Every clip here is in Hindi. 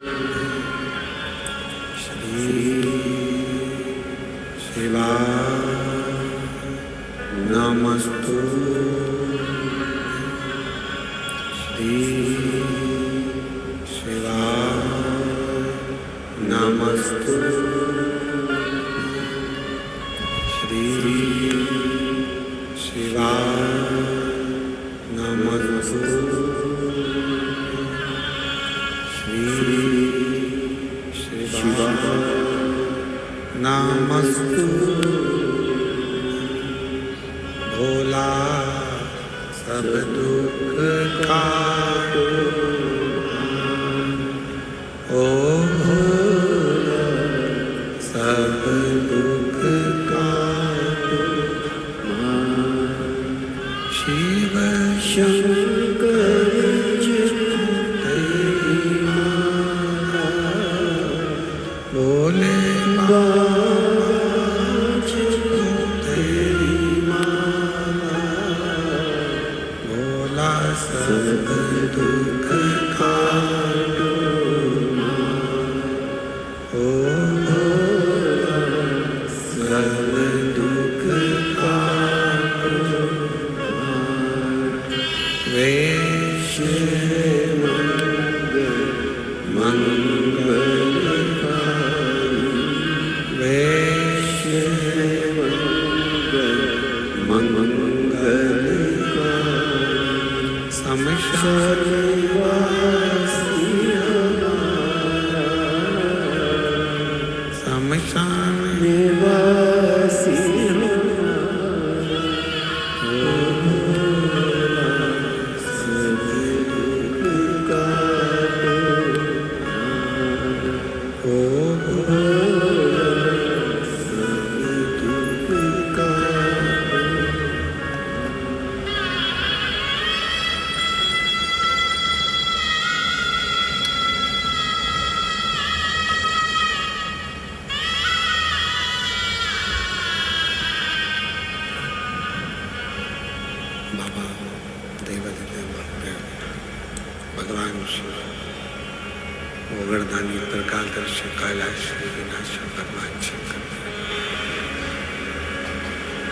नमस्तु श्री शिवाय नमस्तु श्री शिवाय नमस्तु श्री शिवाय नमस्तु भोला सब दुख काटो ओ भोला सब दुख काटो शिव शंकर तेरी माला भोले सब दुख काटो ओ भोला सब दुख काटो वैश्य मंगलकारी वैश्य मंगलकारी शमशान निवासी सब दुख काटो ओ भोला सब दुख काटो। बाबा देवादिदेव महादेव भगवान शिव गोवर्धनी त्रिकालदर्शी कैलाश विनाशक भगवान शंकर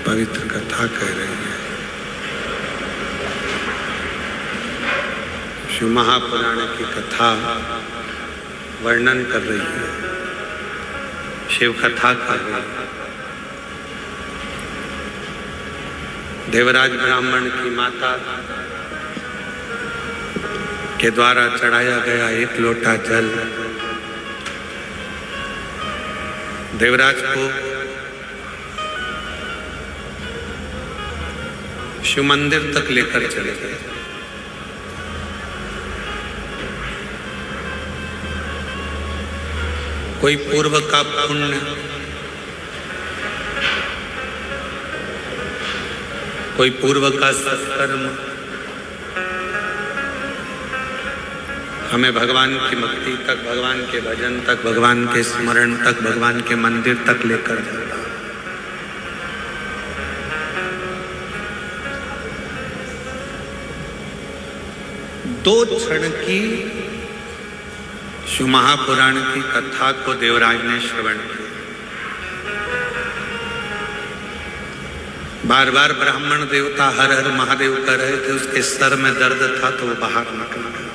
पवित्र कथा कह रही है। शिव महापुराण की कथा वर्णन कर रही है, शिव कथा कर रही है। देवराज ब्राह्मण की माता के द्वारा चढ़ाया गया एक लोटा जल देवराज को शिव मंदिर तक लेकर चले गए। कोई पूर्व का पुण्य, कोई पूर्व का सत्कर्म हमें भगवान की भक्ति तक, भगवान के भजन तक, भगवान के स्मरण तक, भगवान के मंदिर तक लेकर जाता। दो क्षण की शिव महापुराण की कथा को देवराज ने श्रवण किया। बार बार ब्राह्मण देवता हर हर महादेव कर रहे थे, उसके सर में दर्द था तो वो बाहर निकल गया।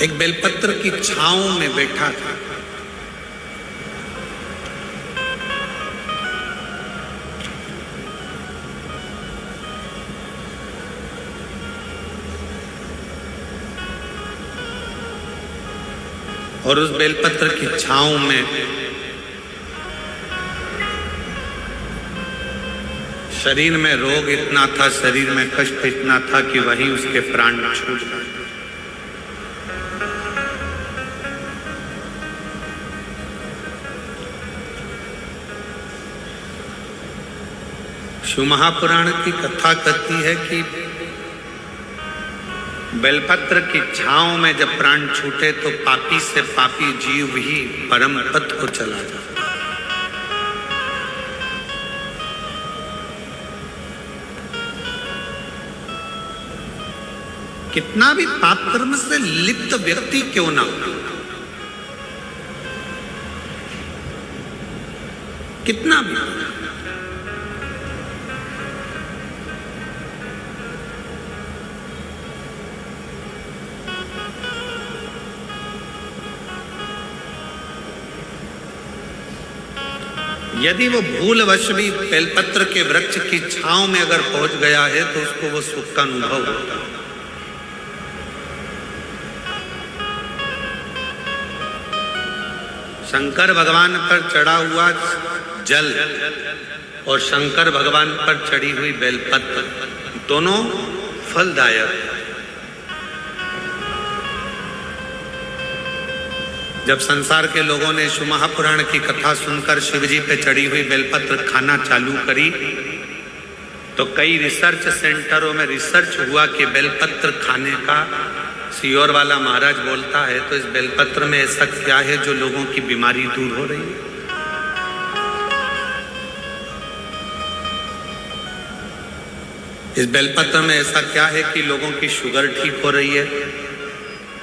एक बेलपत्र की छांव में बैठा था। और उस बेलपत्र की छांव में शरीर में रोग इतना था, शरीर में कष्ट इतना था कि वहीं उसके प्राण छूट गए। शिव महापुराण की कथा कहती है कि बेलपत्र की छांव में जब प्राण छूटे तो पापी से पापी जीव ही परम पद को चला जाता। कितना भी पाप कर्म से लिप्त व्यक्ति क्यों ना हो, कितना भी, यदि वो भूलवश भी बेलपत्र के वृक्ष की छांव में अगर पहुंच गया है तो उसको वो सुख का अनुभव होता है। शंकर भगवान पर चढ़ा हुआ जल और शंकर भगवान पर चढ़ी हुई बेलपत्र दोनों फलदायक। जब संसार के लोगों ने शिव महापुराण की कथा सुनकर शिवजी पे चढ़ी हुई बेलपत्र खाना चालू करी तो कई रिसर्च सेंटरों में रिसर्च हुआ कि बेलपत्र खाने का, सियोर वाला महाराज बोलता है तो इस बेलपत्र में ऐसा क्या है जो लोगों की बीमारी दूर हो रही है। इस बेलपत्र में ऐसा क्या है कि लोगों की शुगर ठीक हो रही है,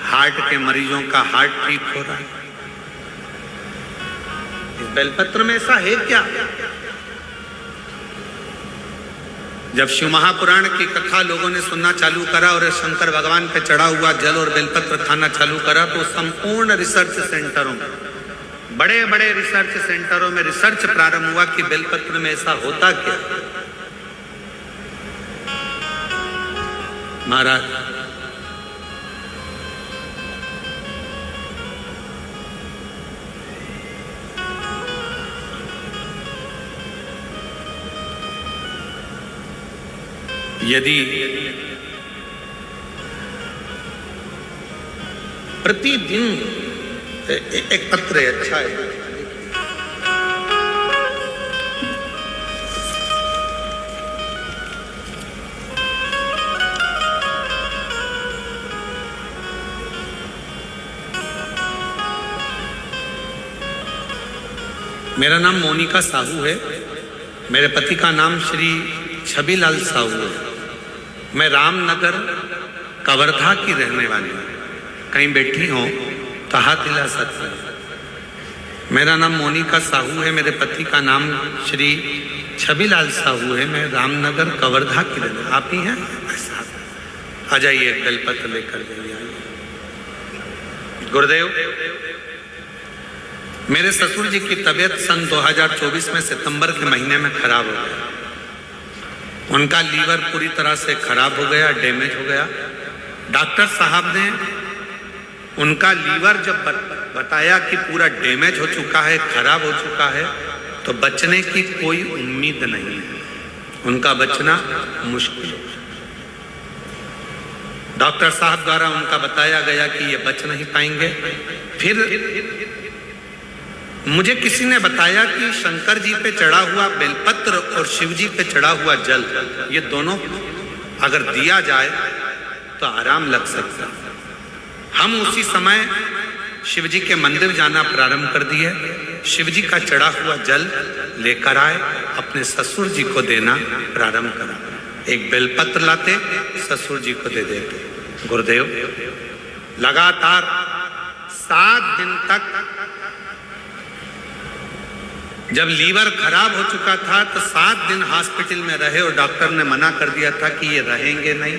हार्ट के मरीजों का हार्ट ठीक हो रहा है। इस बेलपत्र में ऐसा है क्या? जब शिव महापुराण की कथा लोगों ने सुनना चालू करा और शंकर भगवान पे चढ़ा हुआ जल और बेलपत्र खाना चालू करा तो संपूर्ण रिसर्च सेंटरों में, बड़े बड़े रिसर्च सेंटरों में रिसर्च प्रारंभ हुआ कि बेलपत्र में ऐसा होता क्या। महाराज यदि प्रतिदिन एक पत्र है, अच्छा है, मेरा नाम मोनिका साहू है, मेरे पति का नाम श्री छबीलाल साहू है। मैं रामनगर कवर्धा की रहने वाली हूँ। कहीं बैठी हो तो हाथ हिला सकते हैं। मेरा नाम मोनिका साहू है, मेरे पति का नाम श्री छबीलाल साहू है। मैं रामनगर कवर्धा की रहने, आप ही हैं? आ जाइए, बेलपत्र लेकर जाइए। गुरुदेव, मेरे ससुर जी की तबीयत सन 2024 में सितंबर के महीने में खराब हो गया। उनका लीवर पूरी तरह से खराब हो गया, डैमेज हो गया। डॉक्टर साहब ने उनका लीवर जब बताया कि पूरा डैमेज हो चुका है, खराब हो चुका है, तो बचने की कोई उम्मीद नहीं है, उनका बचना मुश्किल। डॉक्टर साहब द्वारा उनका बताया गया कि ये बच नहीं पाएंगे। फिर मुझे किसी ने बताया कि शंकर जी पे चढ़ा हुआ बेलपत्र और शिव जी पे चढ़ा हुआ जल, ये दोनों अगर दिया जाए तो आराम लग सकता है। हम उसी समय शिव जी के मंदिर जाना प्रारंभ कर दिए। शिव जी का चढ़ा हुआ जल लेकर आए, अपने ससुर जी को देना प्रारंभ करा। एक बेलपत्र लाते, ससुर जी को दे देते। गुरुदेव, लगातार 7 दिन तक जब लीवर खराब हो चुका था तो 7 दिन हॉस्पिटल में रहे और डॉक्टर ने मना कर दिया था कि ये रहेंगे नहीं,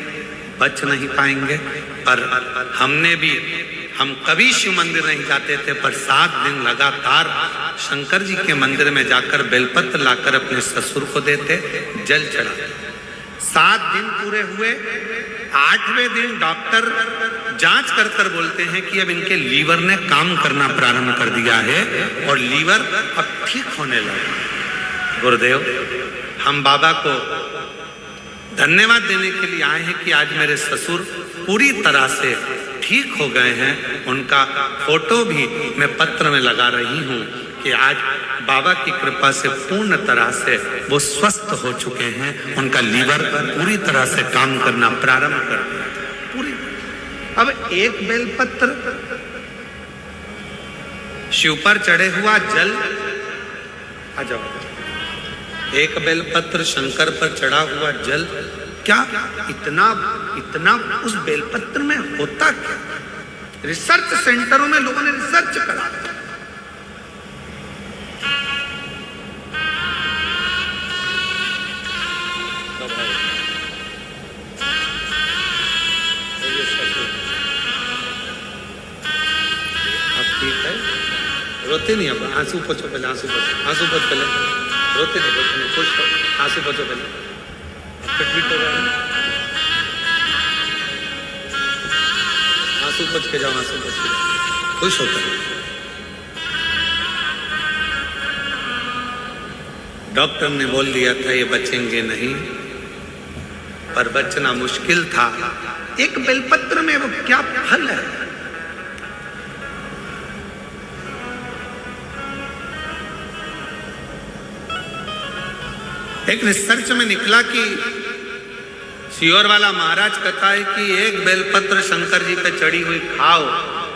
बच नहीं पाएंगे। पर हम कभी शिव मंदिर नहीं जाते थे, पर 7 दिन लगातार शंकर जी के मंदिर में जाकर बेलपत्र लाकर अपने ससुर को देते, जल चढ़ाते। 7 दिन पूरे हुए। 8वें दिन डॉक्टर जांच कर बोलते हैं कि अब इनके लीवर ने काम करना प्रारंभ कर दिया है और लीवर अब ठीक होने लगा। गुरुदेव, हम बाबा को धन्यवाद देने के लिए आए हैं कि आज मेरे ससुर पूरी तरह से ठीक हो गए हैं। उनका फोटो भी मैं पत्र में लगा रही हूँ कि आज बाबा की कृपा से पूर्ण तरह से वो स्वस्थ हो चुके हैं। उनका लीवर पूरी तरह से काम करना प्रारंभ कर दिया। पूरी अब एक बेलपत्र शिव पर चढ़े हुआ जल, आ जाओ, एक बेलपत्र शंकर पर चढ़ा हुआ जल, क्या इतना इतना उस बेलपत्र में होता क्या? रिसर्च सेंटरों में लोगों ने रिसर्च करा। अब ठीक है, रोते नहीं, अब आंसू पोछो पहले, आंसू पोछो, आंसू पोछो पहले, रोते नहीं, खुश हो, आंसू पोछो पहले, फिट फिट हो रहा है, आंसू पोछ के जाओ, आंसू पोछ के जाओ, खुश होकर। डॉक्टर ने बोल दिया था ये बचेंगे नहीं, पर बचना मुश्किल था। एक बेलपत्र में वो क्या फल है? एक रिसर्च में निकला कि सीहोर वाला महाराज कहता है कि एक बेलपत्र शंकर जी पे चढ़ी हुई खाओ,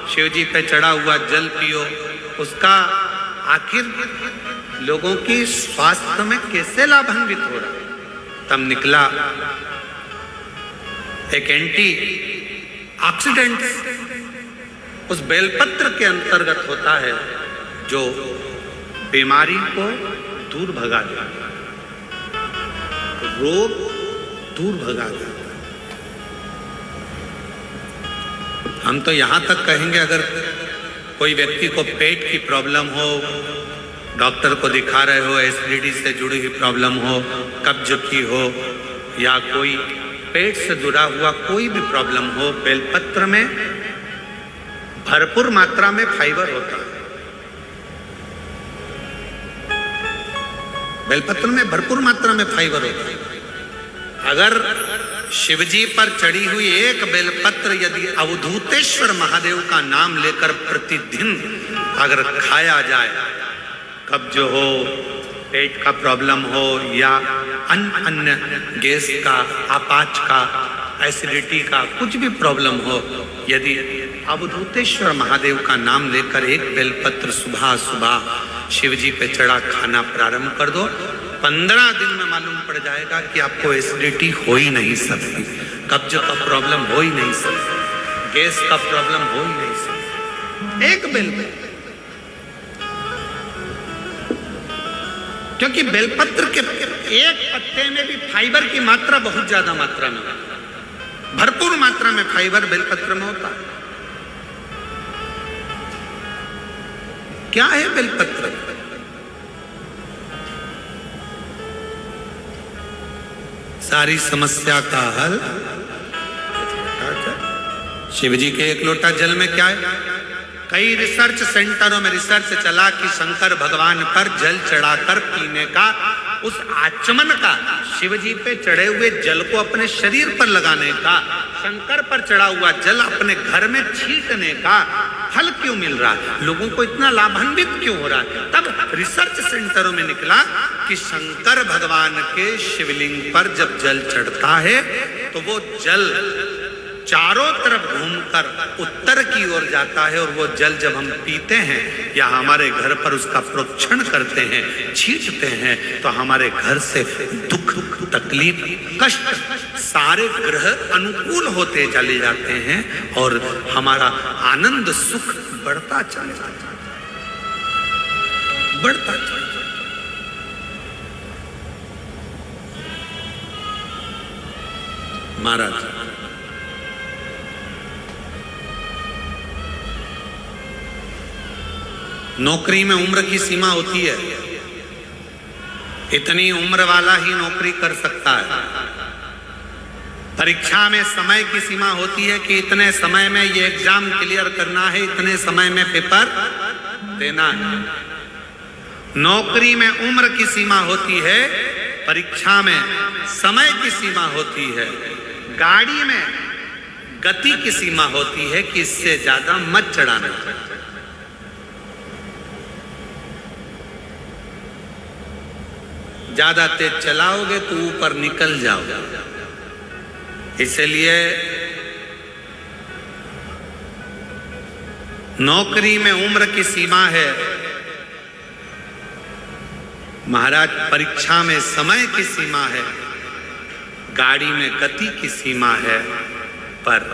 शिव जी पे चढ़ा हुआ जल पियो, उसका आखिर लोगों की स्वास्थ्य में कैसे लाभान्वित हो रहा। तब निकला एक एंटी ऑक्सीडेंट उस बेलपत्र के अंतर्गत होता है जो बीमारी को दूर भगा देता है, रोग दूर भगा देता है। हम तो यहां तक कहेंगे, अगर कोई व्यक्ति को पेट की प्रॉब्लम हो, डॉक्टर को दिखा रहे हो, एसिडिटी से जुड़ी हुई प्रॉब्लम हो, कब्ज की हो, या कोई पेट से जुड़ा हुआ कोई भी प्रॉब्लम हो, बेलपत्र में भरपूर मात्रा में फाइबर होता है। बेलपत्र में भरपूर मात्रा में फाइबर होता है। अगर शिवजी पर चढ़ी हुई एक बेलपत्र यदि अवधूतेश्वर महादेव का नाम लेकर प्रतिदिन अगर खाया जाए, कब्ज हो, पेट का प्रॉब्लम हो, या अन्य गैस का, आपाच का, एसिडिटी का कुछ भी प्रॉब्लम हो, यदि अवधूतेश्वर महादेव का नाम लेकर एक बेलपत्र सुबह सुबह शिवजी पे चढ़ा खाना प्रारंभ कर दो, 15 दिन में मालूम पड़ जाएगा कि आपको एसिडिटी हो ही नहीं सकती, कब्ज का प्रॉब्लम हो ही नहीं सकती, गैस का प्रॉब्लम हो ही नहीं सकती। एक बेलपत्र, क्योंकि बेलपत्र के एक पत्ते में भी फाइबर की मात्रा बहुत ज्यादा मात्रा में, भरपूर मात्रा में फाइबर बेलपत्र में होता है। क्या है बेलपत्र? सारी समस्या का हल शिवजी के एक लोटा जल में क्या है? कई रिसर्च सेंटरों में रिसर्च चला कि शंकर भगवान पर जल चढ़ाकर पीने का, उस आचमन का, शिवजी पे चढ़े हुए जल को अपने शरीर पर लगाने का, शंकर पर चढ़ा हुआ जल अपने घर में छींटने का फल क्यों मिल रहा है, लोगों को इतना लाभान्वित क्यों हो रहा है? तब रिसर्च सेंटरों में निकला कि शंकर भगवान के शिवलिंग पर जब जल चढ़ता है तो वो जल चारों तरफ घूमकर उत्तर की ओर जाता है, और वो जल जब हम पीते हैं या हमारे घर पर उसका प्रोक्षण करते हैं, छींचते हैं, तो हमारे घर से दुख, तकलीफ, कष्ट सारे ग्रह अनुकूल होते चले जाते हैं और हमारा आनंद सुख बढ़ता चले जाता है, बढ़ता चले जाता है। महाराज नौकरी में उम्र की सीमा होती है, इतनी उम्र वाला ही नौकरी कर सकता है। परीक्षा में समय की सीमा होती है कि इतने समय में ये एग्जाम क्लियर करना है, इतने समय में पेपर देना है। नौकरी में उम्र की सीमा होती है, परीक्षा में समय की सीमा होती है, गाड़ी में गति की सीमा होती है कि इससे ज्यादा मत चढ़ाना। ज्यादा तेज चलाओगे तो ऊपर निकल जाओगे। इसलिए नौकरी में उम्र की सीमा है महाराज, परीक्षा में समय की सीमा है, गाड़ी में गति की सीमा है, पर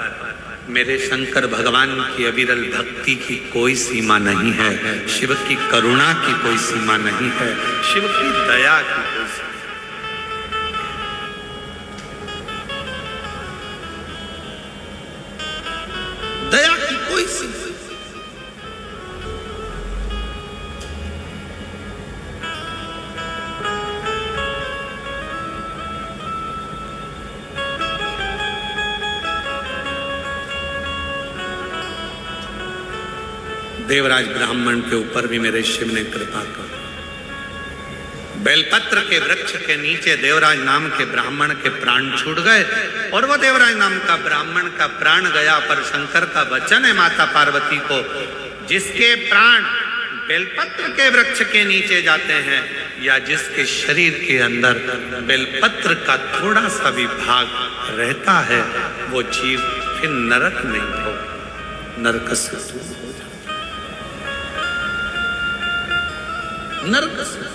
मेरे शंकर भगवान की अविरल भक्ति की कोई सीमा नहीं है, शिव की करुणा की कोई सीमा नहीं है, शिव की दया की कोई सीमा। दया की कोई सीमा। देवराज ब्राह्मण के ऊपर भी मेरे शिव ने कृपा कर। बेलपत्र के वृक्ष के नीचे देवराज नाम के ब्राह्मण के प्राण छूट गए और वो देवराज नाम का ब्राह्मण का प्राण गया, पर शंकर का वचन है माता पार्वती को, जिसके प्राण बेलपत्र के वृक्ष के नीचे जाते हैं या जिसके शरीर के अंदर बेलपत्र का थोड़ा सा भी भाग रहता है, वो जीव फिर नरक नहीं हो, नरक से दूर हो जाता, नरक से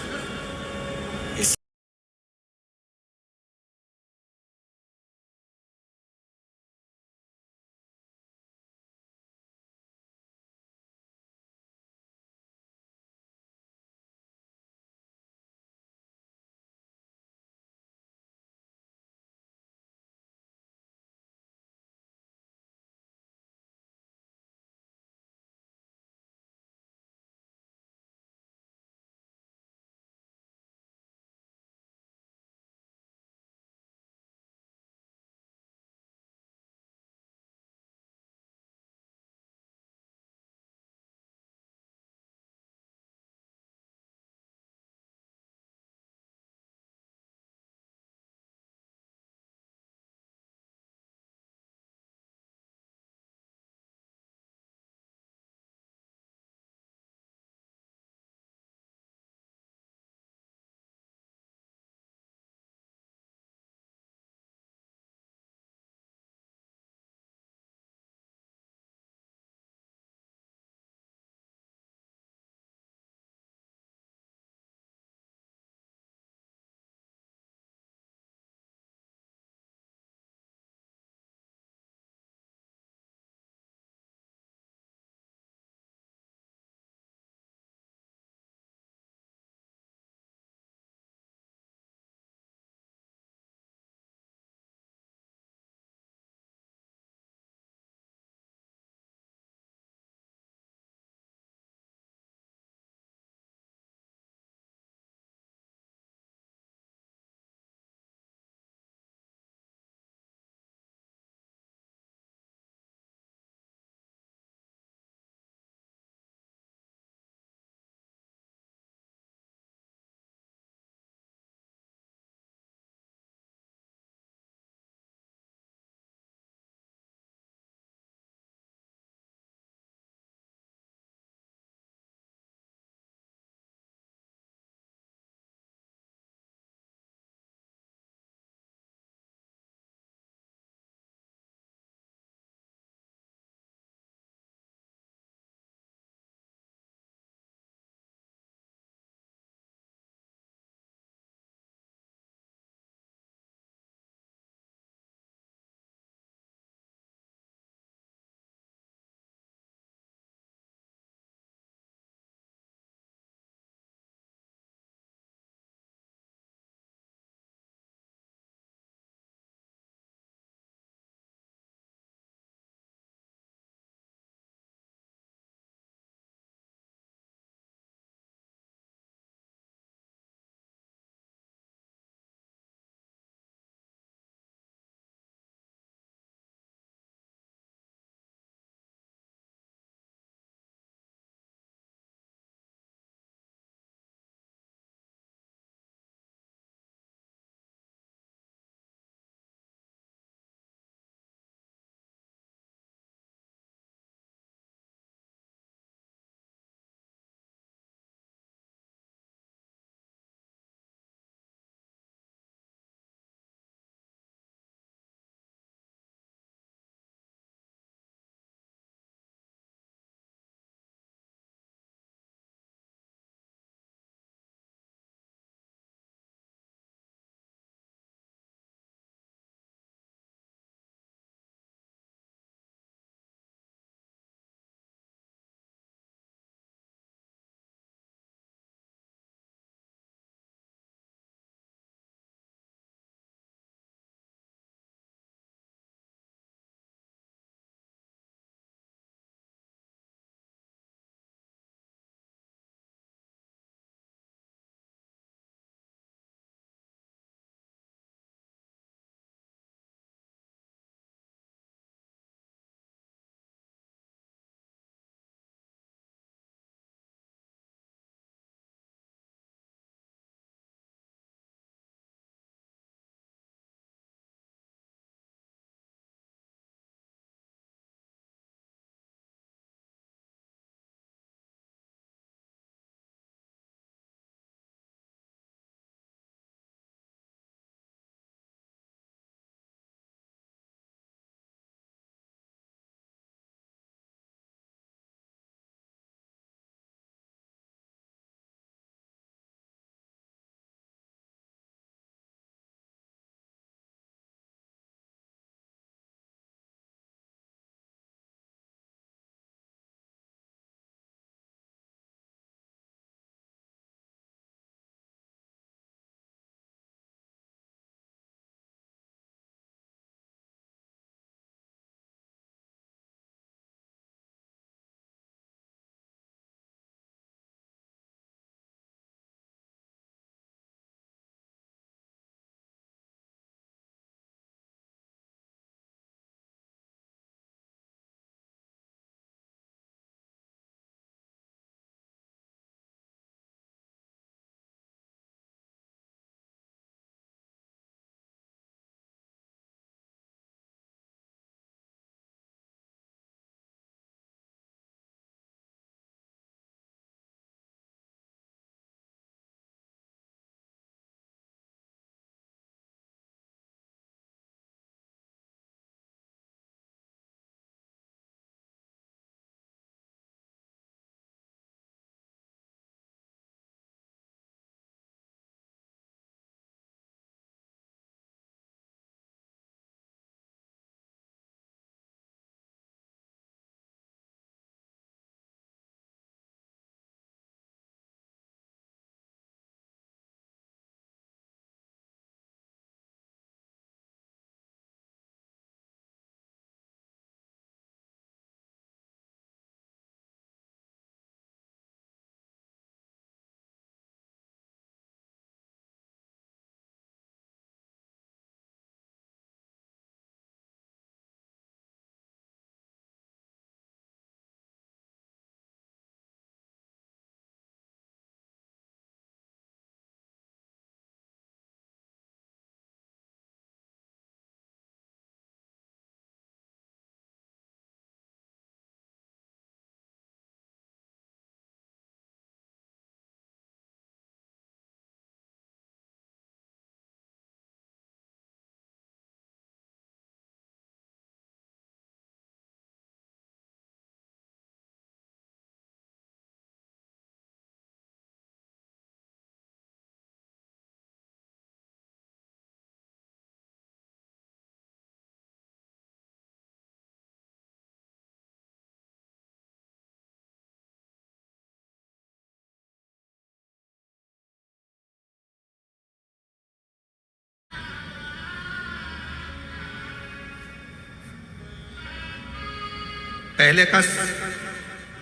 पहले का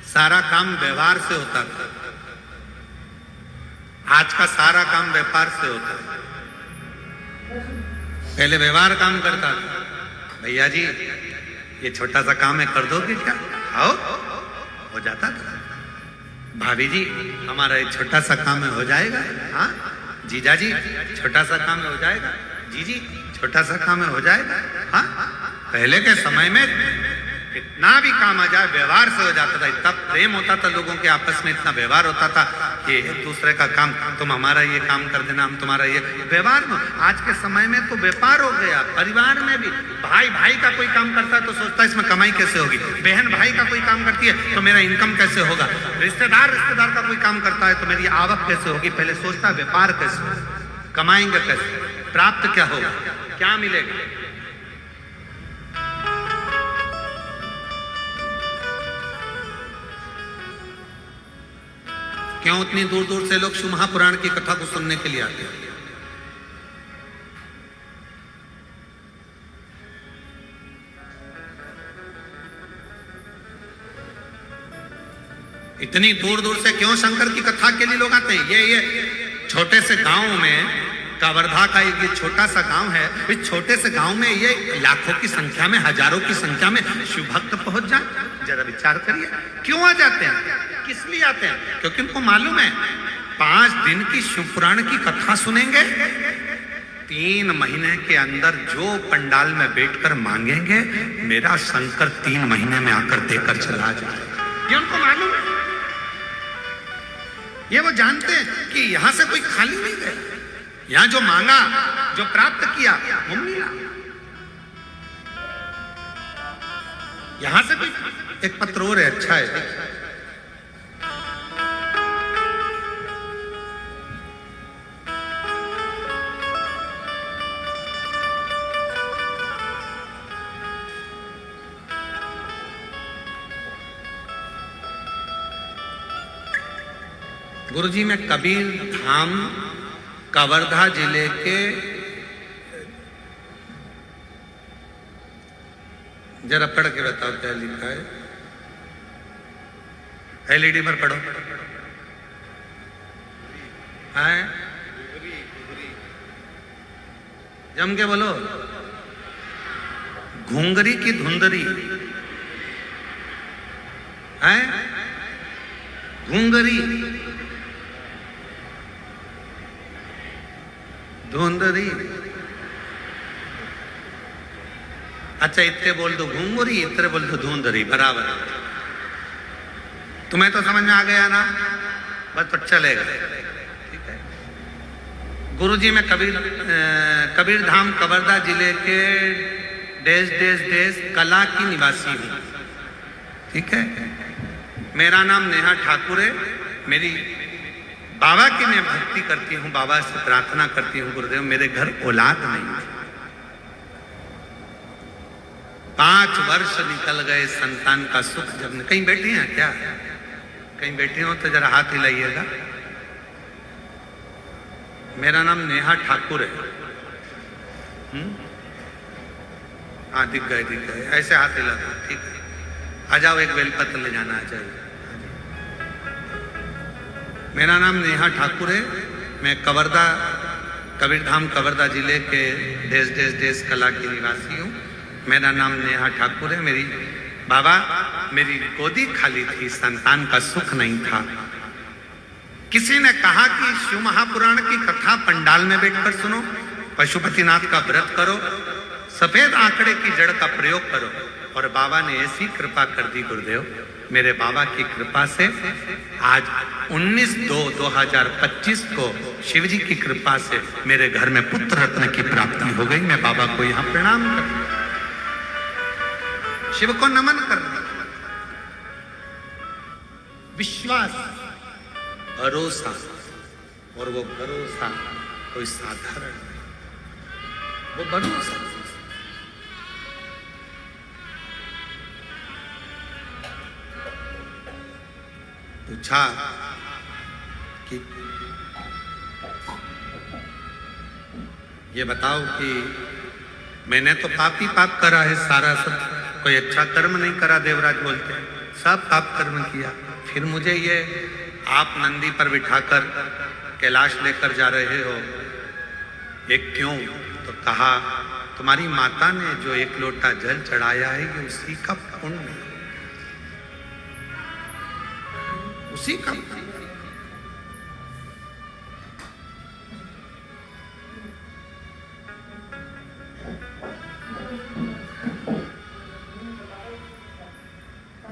सारा काम व्यवहार से होता था, आज का सारा काम व्यापार से होता है। पहले व्यवहार काम करता था, भैया जी ये छोटा सा काम है कर दोगे क्या, आओ, हो जाता था। भाभी जी हमारा एक छोटा सा काम है हो जाएगा, हाँ। जीजा जी छोटा सा काम है हो जाएगा, जी जी छोटा सा काम है हो जाएगा, हाँ। पहले के समय में कितना भी काम आ जाए व्यवहार से हो जाता था। इतना प्रेम होता था लोगों के आपस में, इतना व्यवहार होता था कि एक दूसरे का काम, तुम हमारा ये काम कर देना, हम तुम्हारा ये, व्यवहार में। आज के समय में तो व्यापार हो गया। परिवार में भी भाई भाई का कोई काम करता है तो सोचता है इसमें कमाई कैसे होगी, बहन भाई का कोई काम करती है तो मेरा इनकम कैसे होगा, रिश्तेदार का कोई काम करता है तो मेरी आवक कैसे होगी। पहले सोचता व्यापार कैसे होगा, कमाएंगे कैसे, प्राप्त क्या होगा, क्या मिलेगा। क्यों इतनी दूर दूर से लोग शिव महापुराण की कथा को सुनने के लिए आते हैं। इतनी दूर दूर से क्यों शंकर की कथा के लिए लोग आते हैं। ये छोटे से गांव में, कवर्धा का एक ये छोटा सा गांव है, इस छोटे से गांव में ये लाखों की संख्या में, हजारों की संख्या में शिव भक्त पहुंच जाए। जरा विचार करिए क्यों आ जाते हैं, किस लिए आते हैं। क्योंकि उनको मालूम है 5 दिन की शिव पुराण की कथा सुनेंगे, 3 महीने के अंदर जो पंडाल में बैठकर मांगेंगे मेरा शंकर 3 महीने में आकर देकर चला जाए। ये उनको मालूम है, ये वो जानते हैं कि यहां से कोई खाली नहीं गया, यहां जो मांगा, जो प्राप्त किया वो मिला। यहां से कोई, एक पत्र और है, अच्छा है। गुरुजी मैं कबीर धाम कवर्धा जिले के, जरा पढ़ के बताओ क्या लिखा है, एलईडी पर पढ़ो। है जम के बोलो, घुंगरी की धुंधरी है, घुंगरी धुंधरी। अच्छा इतने बोल दो घुंगरी, इतने बोल दो धुंधरी, बराबर। तुम्हें तो समझ में आ गया ना, बस तो चलेगा। ठीक है। गुरुजी मैं कबीर धाम कवर्धा जिले के देश देश देश कला की निवासी हूँ। ठीक है। मेरा नाम नेहा ठाकुर है। मेरी बाबा की मैं भक्ति करती हूँ, बाबा से प्रार्थना करती हूँ, गुरुदेव मेरे घर औलाद नहीं थी। 5 वर्ष निकल गए संतान का सुख जब। कहीं बैठी हैं क्या, कहीं बैठी हो तो जरा हाथ हिलाइएगा। मेरा नाम नेहा ठाकुर है। हाँ दिख गए, ऐसे हाथ हिला दो। ठीक है, आ जाओ, एक बेलपत्र ले जाना चाहिए। मेरा नाम नेहा ठाकुर है। मैं कबीर धाम कवर्धा जिले के देश देश देश कला की निवासी हूँ। मेरा नाम नेहा ठाकुर है। मेरी बाबा, मेरी गोदी खाली थी, संतान का सुख नहीं था। किसी ने कहा कि शिव महापुराण की कथा पंडाल में बैठकर सुनो, पशुपतिनाथ का व्रत करो, सफेद आंकड़े की जड़ का प्रयोग करो। और बाबा ने ऐसी कृपा कर दी गुरुदेव, मेरे बाबा की कृपा से आज 19/2/2025 को शिव जी की कृपा से मेरे घर में पुत्र रत्न की प्राप्ति हो गई। मैं बाबा को यहां प्रणाम कर, शिव को नमन कर। विश्वास, भरोसा, और वो भरोसा कोई साधारण नहीं, वो भरोसा। पूछा कि ये बताओ कि मैंने तो पाप ही पाप करा है सारा सब, कोई अच्छा कर्म नहीं करा, देवराज बोलते हैं, सब पाप कर्म किया। फिर मुझे ये आप नंदी पर बिठाकर कैलाश लेकर जा रहे हो, एक क्यों? तो कहा तुम्हारी माता ने जो एक लोटा जल चढ़ाया है ये उसी का पुण्य, उसी का पुण्य।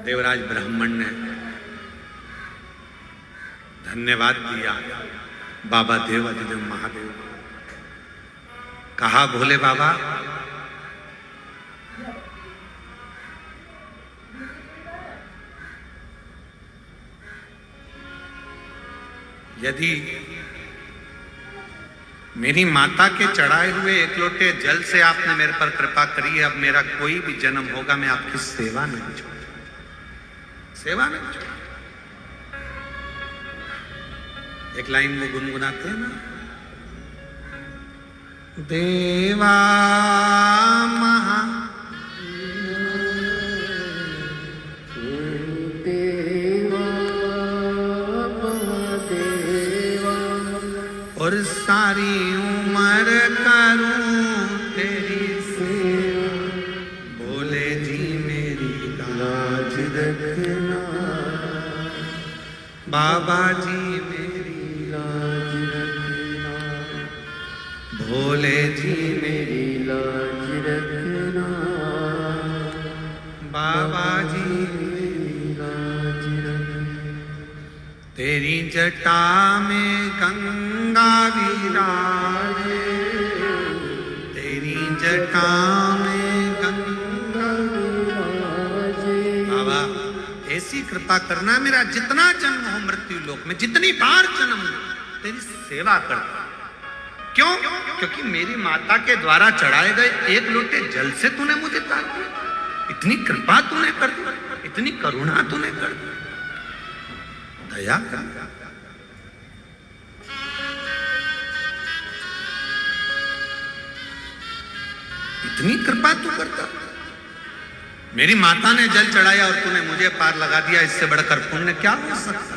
देवराज ब्राह्मण ने धन्यवाद दिया बाबा देव अधिदेव महादेव। कहा भोले बाबा यदि मेरी माता के चढ़ाए हुए एक लोटे जल से आपने मेरे पर कृपा करी है, अब मेरा कोई भी जन्म होगा मैं आपकी सेवा नहीं छोड़ूंगा, सेवा नहीं छोड़ूंगा। एक लाइन वो गुनगुनाते हैं ना, देवा महा और सारी उम्र करूं तेरी सेवा, बोले जी मेरी लाज रखना, बाबा जी मेरी लाज रखना, भोले जी मेरी लाज रखना, बाबा जी मेरी लाज रखना। तेरी जटा में गंगा विराजे, तेरी जटा में गंगा विराजे। बाबा ऐसी कृपा करना, मेरा जितना जन्म हो मृत्यु लोक में, जितनी बार जन्म हो, तेरी सेवा करता। क्यों? क्योंकि मेरी माता के द्वारा चढ़ाए गए एक लोटे जल से तूने मुझे तार दिया। इतनी कृपा तूने कर दी, इतनी करुणा तूने कर दी, दया कर। इतनी कृपा तू करता। मेरी माता ने जल चढ़ाया और तूने मुझे पार लगा दिया, इससे बढ़कर पुण्य क्या हो सकता?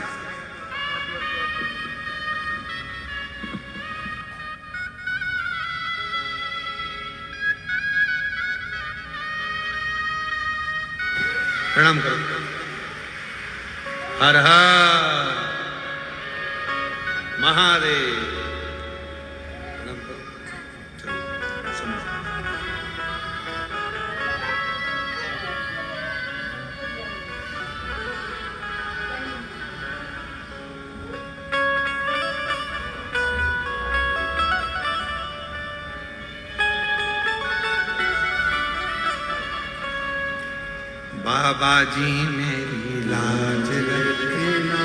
प्रणाम करो। हर हर महादेव। प्रणाम करो। चलो, सुनो। बाबा जी मेरी लाज रखना,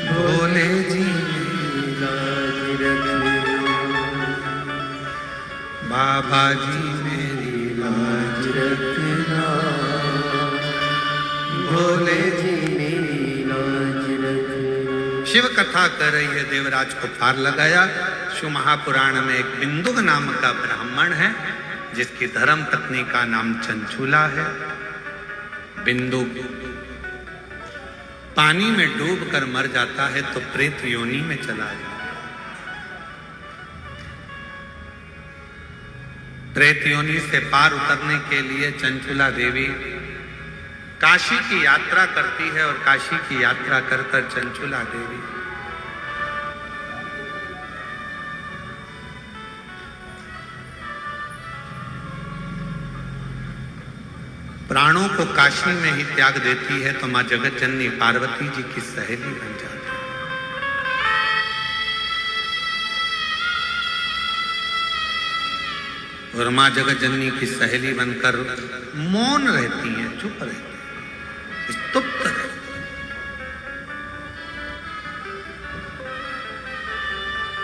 भोले जी मेरी लाज रखना, बाबा जी मेरी लाज रखना, भोले जी मेरी लाज रखना। शिव कथा कर रही है, देवराज को पार लगाया। शिव महापुराण में एक बिंदु नाम का ब्राह्मण है जिसकी धर्म पत्नी का नाम चंचूला है। बिंदु पानी में डूबकर मर जाता है तो प्रेत योनि में चला जाता है। प्रेत योनि से पार उतरने के लिए चंचूला देवी काशी की यात्रा करती है और काशी की यात्रा कर कर चंचूला देवी प्राणों को काशी में ही त्याग देती है तो मां जगत जननी पार्वती जी की सहेली बन जाती है। और मां जगत जननी की सहेली बनकर मौन रहती है, चुप रहती है, स्तुप्त रहती है।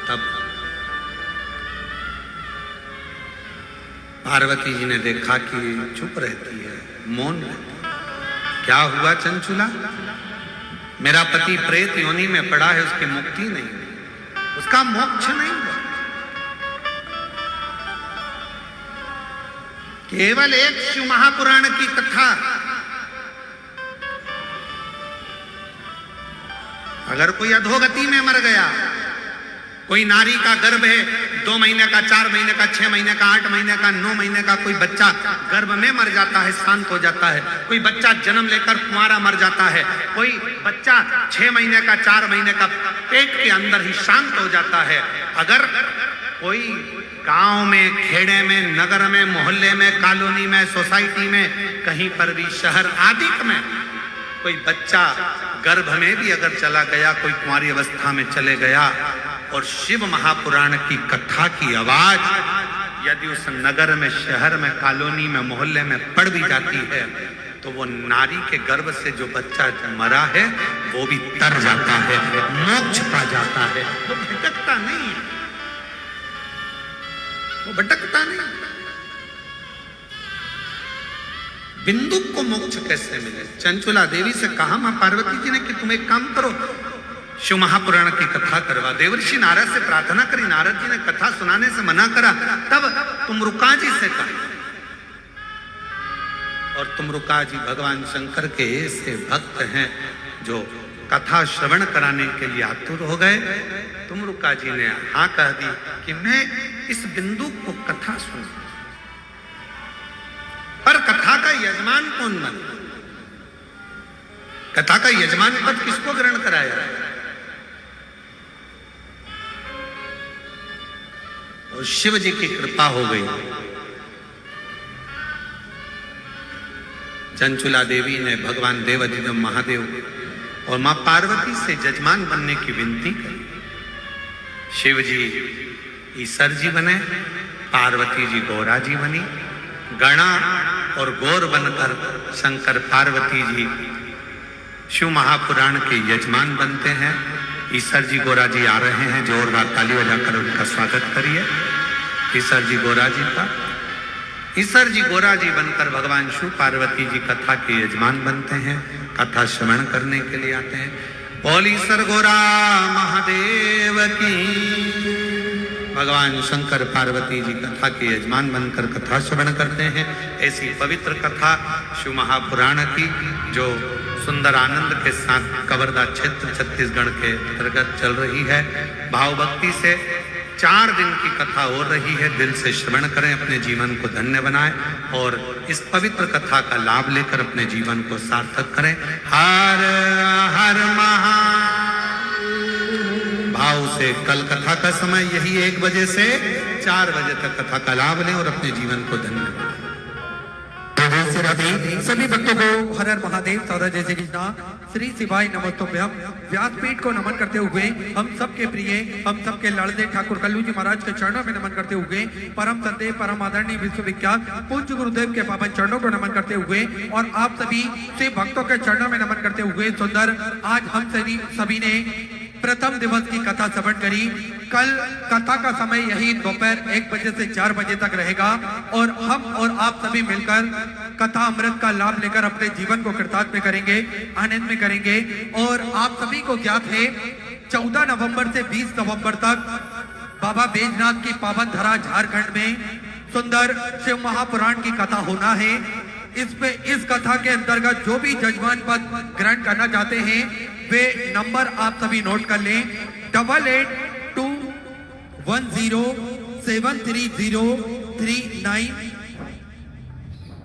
तब पार्वती जी ने देखा कि चुप रहती है, मौन रहती है। क्या हुआ चंचूला? मेरा पति प्रेत योनि में पड़ा है, उसकी मुक्ति नहीं हुई, उसका मोक्ष नहीं हुआ। केवल एक शिव महापुराण की कथा, अगर कोई अधोगति में मर गया, कोई नारी का गर्भ है, 2 महीने का, 4 महीने का, 6 महीने का, 8 महीने का, 9 महीने का, कोई बच्चा गर्भ में मर जाता है, शांत हो जाता है, कोई बच्चा जन्म लेकर कुंवारा मर जाता है, कोई बच्चा 6 महीने का, 4 महीने का पेट के अंदर ही शांत हो जाता है। अगर कोई गांव में, खेड़े में, नगर में, मोहल्ले में, कॉलोनी में, सोसाइटी में, कहीं पर भी, शहर आदि में कोई बच्चा गर्भ में भी अगर चला गया, कोई कुंवारी अवस्था में चले गया और शिव महापुराण की कथा की आवाज यदि उस नगर में, शहर में, कॉलोनी में, मोहल्ले में पड़ भी जाती है, तो वो नारी के गर्भ से जो बच्चा मरा है वो भी तर जाता है, मोक्ष पा जाता है, वो भटकता नहीं, वो भटकता नहीं। बिंदु को मोक्ष कैसे मिले? चंचुला देवी से कहा मां पार्वती जी ने कि तुम एक काम करो, शिव महापुराण की कथा करवा। देवर्षि नारद से प्रार्थना करी, नारद जी ने कथा सुनाने से मना करा, तब तुमरुका जी से कहा, और तुमरुका जी भगवान शंकर के ऐसे भक्त हैं जो कथा श्रवण कराने के लिए आतुर हो गए। तुमरुका जी ने हाँ कह दी कि मैं इस बिंदु को कथा सुन, पर कथा का यजमान कौन बना? कथा का यजमान पद किसको ग्रहण कराया? और शिव जी की कृपा हो गई, चंचुला देवी ने भगवान देवाधिदेव महादेव और मां पार्वती से जजमान बनने की विनती करी। शिव जी ईसर जी बने, पार्वती जी गौरा जी बनी। गणा और गौर बनकर शंकर पार्वती जी शिव महापुराण के यजमान बनते हैं। ईसर जी गौरा जी आ रहे हैं, जोरदार ताली बजाकर उनका स्वागत करिए। ईसर जी गौरा जी का, ईसर जी गौरा जी बनकर भगवान शिव पार्वती जी कथा के यजमान बनते हैं, कथा श्रवण करने के लिए आते हैं। बोल ईसर गौरा महादेव की। भगवान शंकर पार्वती जी कथा के यजमान बनकर कथा श्रवण करते हैं। ऐसी पवित्र कथा शिव महापुराण की जो सुंदर आनंद के साथ कवर्धा क्षेत्र छत्तीसगढ़ के अंतर्गत चल रही है। भाव भक्ति से 4 दिन की कथा हो रही है। दिल से श्रवण करें, अपने जीवन को धन्य बनाएं और इस पवित्र कथा का लाभ लेकर अपने जीवन को सार्थक करें। हर हर महा भाव से कल कथा का समय यही 1 बजे से 4 बजे तक कथा का लाभ लें और अपने जीवन को धन्य बनाएं। सभी भक्तों को हर हर महादेव सौदा जैसे कृष्णा श्री शिवाय नमस्तोभ्यम। व्यासपीठ को नमन करते हुए हम सबके प्रिय, हम सबके लाडले ठाकुर कल्लू जी महाराज के चरणों में नमन करते हुए, परम सदैव परम आदरणीय विश्वविख्यात पूज्य गुरुदेव के पावन चरणों को नमन करते हुए और आप सभी से भक्तों के चरणों में नमन करते हुए सुंदर आज हम सभी ने प्रथम दिवस की कथा श्रवण करी। कल कथा का समय यही दोपहर 1 बजे से 4 बजे तक रहेगा और हम और आप सभी मिलकर कथा अमृत का लाभ लेकर अपने जीवन को कृतार्थ में करेंगे, आनंद में करेंगे। और आप सभी को ज्ञात है 14 नवंबर से 20 नवंबर तक बाबा बैजनाथ की पावन धरा झारखंड में सुंदर शिव महापुराण की कथा होना है। इसमें इस कथा के अंतर्गत जो भी जजमान पद ग्रहण करना चाहते हैं वे नंबर आप सभी नोट कर लें। 8821073039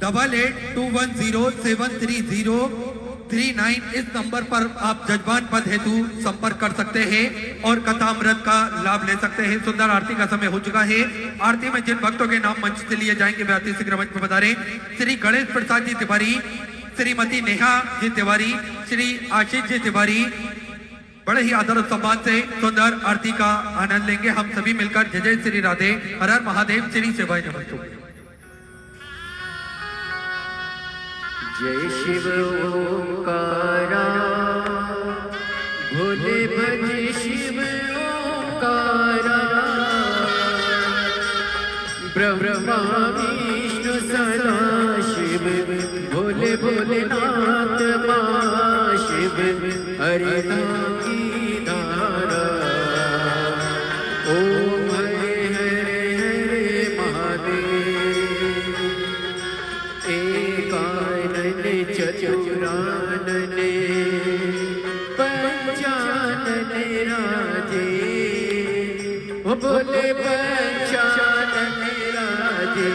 8821073039 इस नंबर पर आप जजमान पद हेतु संपर्क कर सकते हैं और कथामृत का लाभ ले सकते हैं। सुंदर आरती का समय हो चुका है। आरती में जिन भक्तों के नाम मंच से लिए जाएंगे वे अति शीघ्र मंच पर पधारें। श्री गणेश प्रसाद जी तिवारी, श्रीमती नेहा जी तिवारी, श्री आशीष जी तिवारी बड़े ही आदर और सम्मान से सुंदर आरती का आनंद लेंगे। हम सभी मिलकर जय जय श्री राधे, हर हर महादेव, श्री शिवाय नमस्तुभ्यं। जय शिव ओंकारा, भोले भजे शिव ओंकारा, ब्रह्मा विष्णु सदा शिव, भोले भोलेनाथ महाशिव, हरि नाम की धारा, ओम हरे हरे हरे महादेव। बोले पंचानन राजे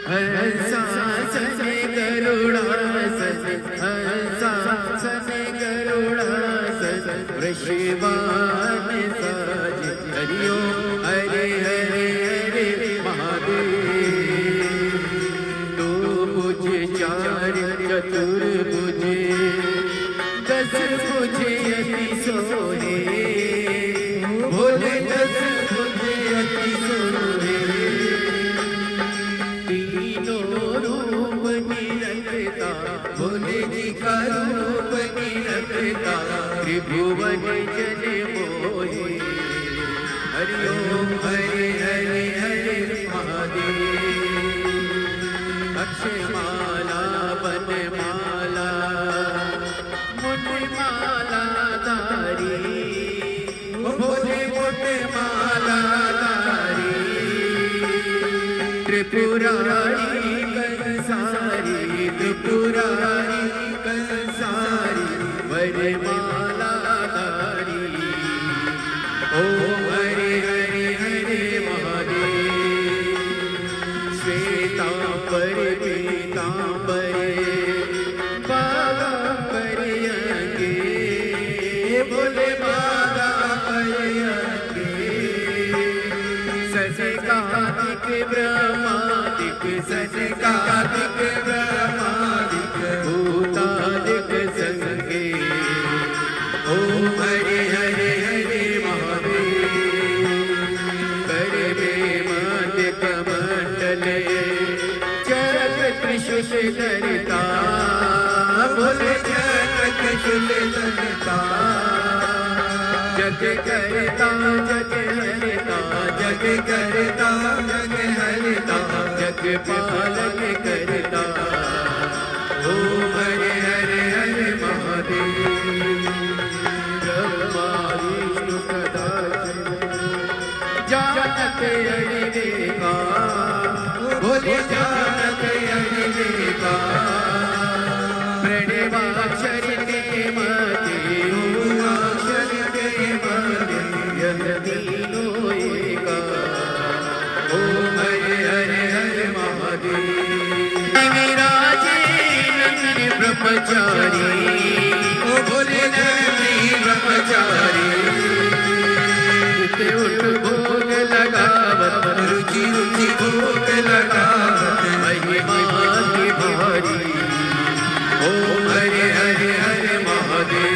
हंसासन गरुड़ासन हंसासन गरुड़ासन वृषभान साज हरि ओम हरे हरे हरे महादेव दो भुज चार चतुर्भुज दस भुज अति सोहे भोले दस भुज अति सोहे तीनों रूप निरखता भोले जी का रूप निरखता त्रिभुवन जन मोहे हरि ओम हरे हरे हरे महादेव अक्षयमाला वनमाला मुंडमाला धारी भोले मुंडमाला धारी त्रिपुरारी कंसारी त्रिपुरारी कंसारी वरमाला धारी ओम हरे हरे हरे महादेव श्वेतांबर पीतांबर बागांबर अंगे बोले बागांबर अंगे सजकादिक ब्रह्मादिक सजकादिक ब्रह्मादिक भूतादिक संगे ओम हरे हरे हरे महादेव करवे मध्य कमंडले चक्र त्रिशूल धरता बोले चक्र त्रिशूल धरता जग करता जग हरता जग करता जग हरता जग पालन करता ओम हरे हरे हरे महादेव ब्रह्मा विष्णु सदा जानत अविवेका बोले जानत अविवेका प्रणवाक्षर के मते अक्षर के मते यह तीनों एका ओम हरे हरे हरे महादेव विराजे नंद ब्रह्मचारी ओ भोले नंदी ब्रह्मचारी उठ भोग लगावत रुचि रुचि भोग लगावत महिमा की भारी ओम हरे हरे हरे महादेव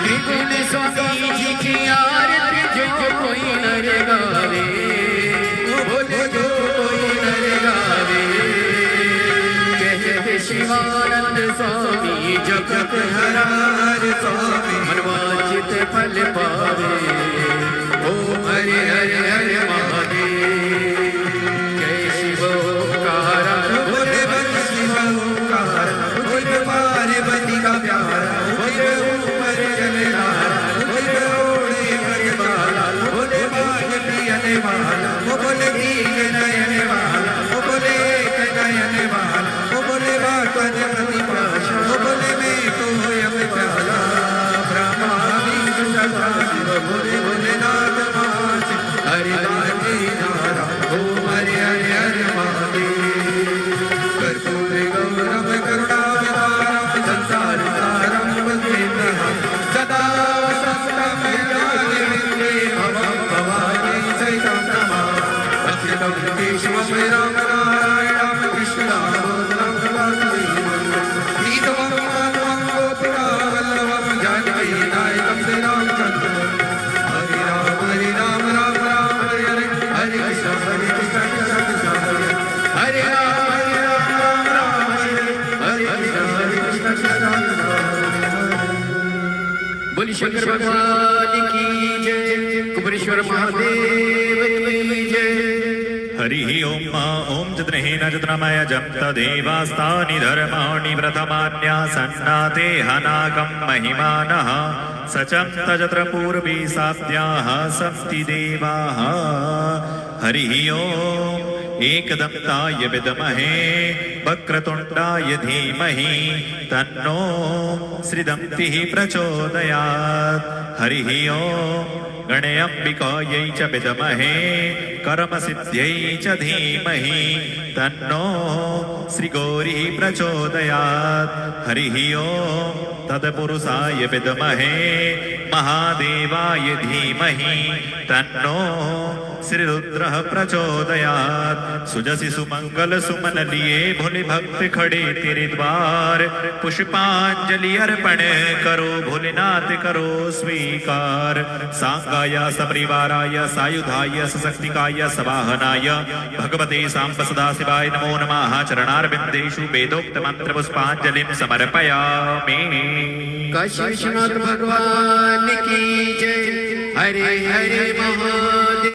त्रिगुण स्वामी जी की आरती जो कोई नर गावे बोले जो कोई नर गावे कहते शिवानंद स्वामी जगत हरार स्वामी मनवांचित फल पावे ओम हरे हरे हरे महादेव जय शिव ओंकार बोले बल शिव ओंकार बोले पार्वती का प्यारा बोले ऊपर जलधारा बोले ओढ़े मृगमाला बोले बाज प्रियने वाला बोले दीन नयने वाला बोले एक नयने वाला बोले बापन प्रतिपाशा बोले मैं तो यम प्याला ब्रह्मा विष्णु सदा शिव बोले भोलेनाथ महाशिव हरि नाथी नारा ओम हरे हरे हरे महादेव कर्पूर गौरव करुणावतारम संसार सारम वंदेन्द्रम सदा सत्तम ज्ञानविन्दे भवं भवानी सहितं नमामि अच्युतं केशवं राम नारायणं कृष्णदामोदरं वासुदेवं प्रीतमं माधवं गोपिकावल्लभं जानकीनायकं श्रीरामचन्द्रं हरे राम राम राम हरे हरे हरे कृष्ण कृष्ण कृष्ण हरे राम राम हरे हरे कृष्ण कृष्ण बोली शंकर भगवान की जय कुबेरेश्वर महादेव की जय हरि ओम ओम चतुर्हेन चतुर्मय जप तदेवास्तानि धर्माणि प्रथमान्यासन्नाते हनाकं महिमानः सचं तजत्र पूर्वी सात्याः सन्ति देवाः हरिः ओम् एकदन्ताय विद्महे वक्रतुण्डाय धीमहि तन्नो श्रीदन्तिः प्रचोदयात् हरिः ओम् गणेऽम्बिकायै च विद्महे कर्मसिद्ध्यै च धीमहि तन्नो श्रीगौरिः प्रचोदयात् हरिः ओम् तत्पुरुषाय विद्महे महादेवाय धीमहि तन्नो श्रीरुद्रः प्रचोदयात् सुजसि सुमंगल सुमन लिए भोले भक्त खड़े तेरे द्वार पुष्पांजलि अर्पण करो भोलेनाथ करो स्वीकार सांगाय सपरिवाराय सायुधाय सशक्तिकाय सवाहनाय भगवते सांब सदाशिवाय नमो नमः चरणारविन्देषु वेदोक्त मंत्र पुष्पांजलिं समर्पयामि। काशी विश्वनाथ भगवान की जय। हरे हरे महादेव।